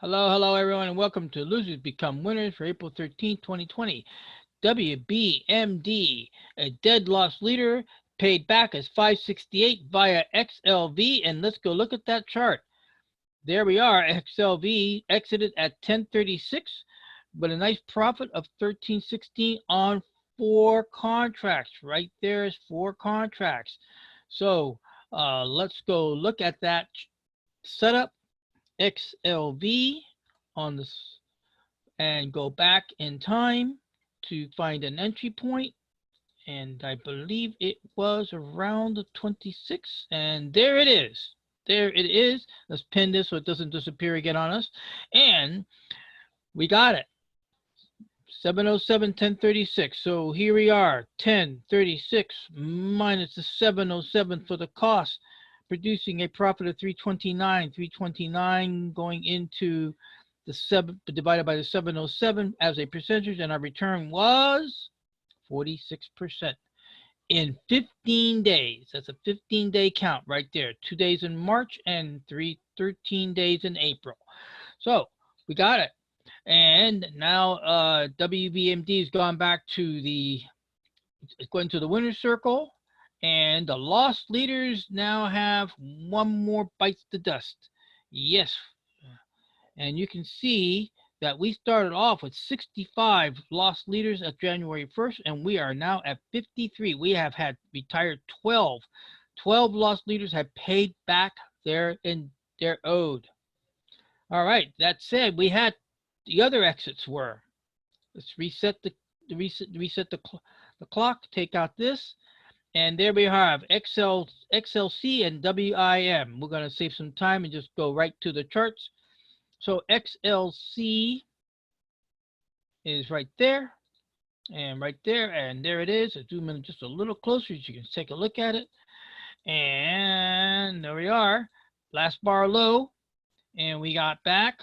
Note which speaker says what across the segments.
Speaker 1: Hello, everyone, and welcome to Losers Become Winners for April 13th, 2020. WBMD, a dead lost leader, paid back as 568 via XLV, and let's go look at that chart. There we are. XLV exited at 1036 with a nice profit of 1316 on 4 contracts. Right there is 4 contracts. So let's go look at that setup. XLV on this and go back in time to find an entry point, and I believe it was around the 26th, and there it is. There it is. Let's pin this so it doesn't disappear again on us, and we got it. 707, 1036. So here we are, 1036 minus the 707 for the cost, producing a profit of 329. 329 going into the 7 divided by the 707 as a percentage, and our return was 46% in 15 days. That's a 15-day count right there. 2 days in March and 13 days in April. So we got it. And now WBMD has gone back to the winner's circle, and the lost leaders now have one more bites the dust. Yes, and you can see that we started off with 65 lost leaders at January 1st, and we are now at 53. We have had retired 12. 12 lost leaders have paid back their owed. All right, that said, we had the other exits were. Let's reset the clock, take out this, and there we have XLC and WIM. We're going to save some time and just go right to the charts. So XLC is right there, and right there, and there it is. I zoom in just a little closer so you can take a look at it. And there we are, last bar low, and we got back.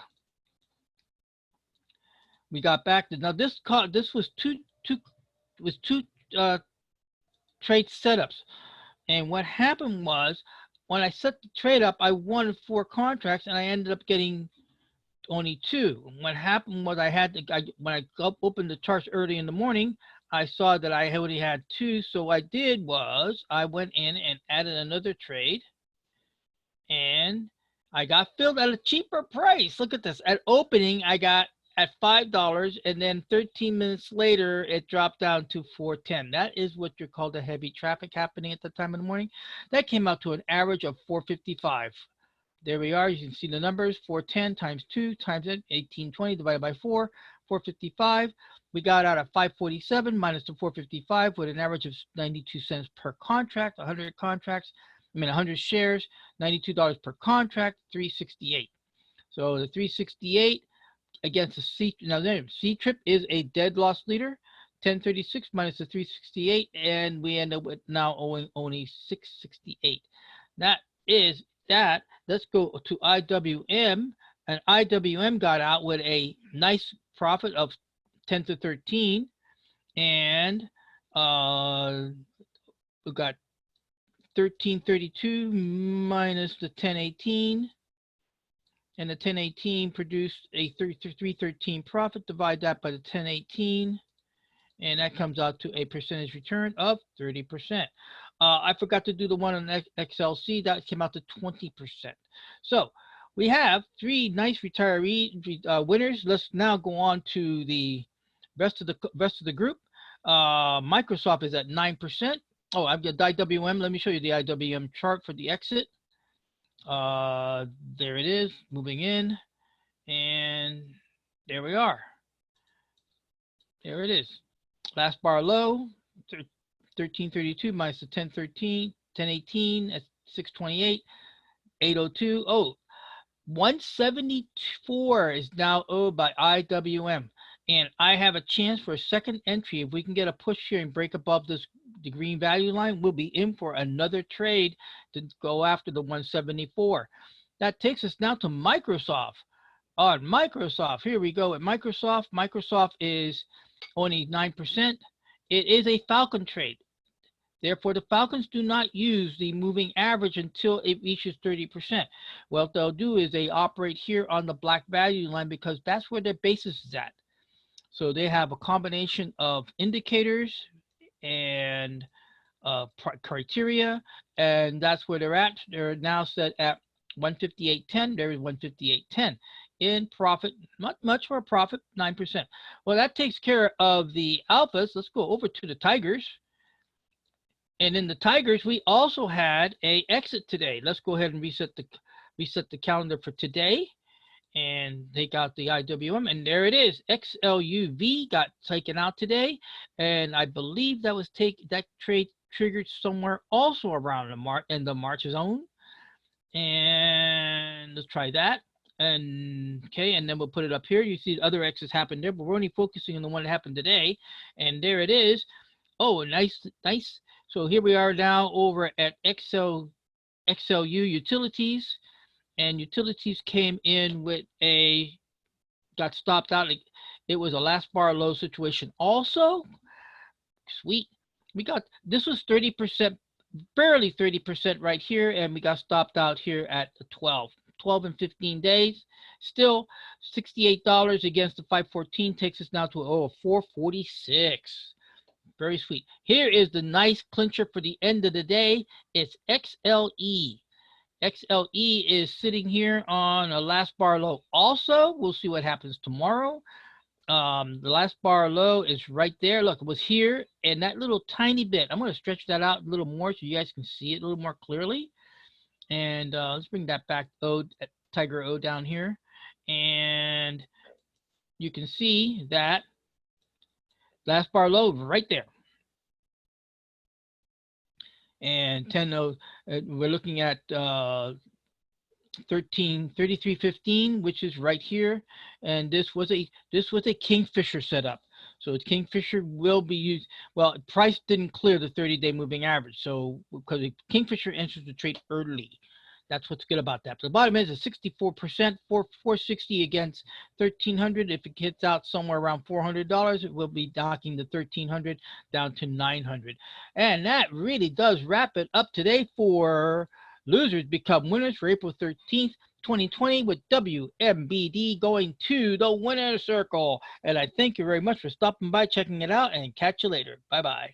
Speaker 1: Now this was two trade setups, and what happened was when I set the trade up, I wanted 4 contracts, and I ended up getting only 2. What happened was when I opened the charts early in the morning, I saw that I only had 2. So what I did was I went in and added another trade, and I got filled at a cheaper price. Look at this. At opening, I got at $5, and then 13 minutes later, it dropped down to $4.10. That is what you're called a heavy traffic happening at the time of the morning. That came out to an average of $4.55. There we are. You can see the numbers. 410 times 2 times 1820 divided by 4, 455. We got out at 547 minus the 455 with an average of 92 cents per contract. 100 shares, $92 per contract, 368. So the 368 against the C. Now then, C trip is a dead loss leader. 1036 minus the 368, and we end up with now owing only 668. That is that. Let's go to IWM, and IWM got out with a nice profit of 10 to 13, and we got 1332 minus the 1018, and the 1018 produced a 313 profit. Divide that by the 1018, and that comes out to a percentage return of 30%. I forgot to do the one on XLC. That came out to 20%. So we have 3 nice retiree winners. Let's now go on to the rest of the group. Microsoft is at 9%. Oh, I've got IWM. Let me show you the IWM chart for the exit. There it is, moving in, and there we are. There it is. Last bar low, 1332 minus the 1013, 1018 at 628, 802. Oh, 174 is now owed by IWM, and I have a chance for a second entry. If we can get a push here and break above the green value line, we'll be in for another trade to go after the 174. That takes us now to Microsoft. On Microsoft, here we go at Microsoft. Microsoft is only 9%. It is a Falcon trade. Therefore, the Falcons do not use the moving average until it reaches 30%. What they'll do is they operate here on the black value line because that's where their basis is at. So they have a combination of indicators and criteria, and that's where they're at. They're now set at 158.10. There is 158.10 in profit, not much for a profit, 9%. Well, that takes care of the alphas. Let's go over to the tigers. And in the tigers, we also had a exit today. Let's go ahead and reset the calendar for today and take out the IWM, and there it is. XLUV got taken out today, and I believe that trade triggered somewhere also around the March zone. And let's try that. And okay, and then we'll put it up here. You see other X's happen there, but we're only focusing on the one that happened today. And there it is. Oh, nice. So here we are now over at XLU utilities, and utilities came in with got stopped out. It was a last bar low situation also. Sweet. This was 30%, barely 30% right here, and we got stopped out here at the 12 and 15 days. Still $68 against the 514 takes us now to 446. Very sweet. Here is the nice clincher for the end of the day. It's XLE. XLE is sitting here on a last bar low also. We'll see what happens tomorrow. The last bar low is right there. Look, it was here, and that little tiny bit. I'm going to stretch that out a little more so you guys can see it a little more clearly. And let's bring that back, Tiger O down here. And you can see that last bar low right there. And 10-0, we're looking at 33.15, which is right here. And this was a Kingfisher setup. So Kingfisher will be used. Well, price didn't clear the 30-day moving average. So because Kingfisher enters the trade early. That's what's good about that. But the bottom is a 64%, 460 against 1,300. If it hits out somewhere around $400, it will be knocking the 1,300 down to 900. And that really does wrap it up today for Losers Become Winners for April 13th, 2020 with WMBD going to the winner's circle. And I thank you very much for stopping by, checking it out, and catch you later. Bye-bye.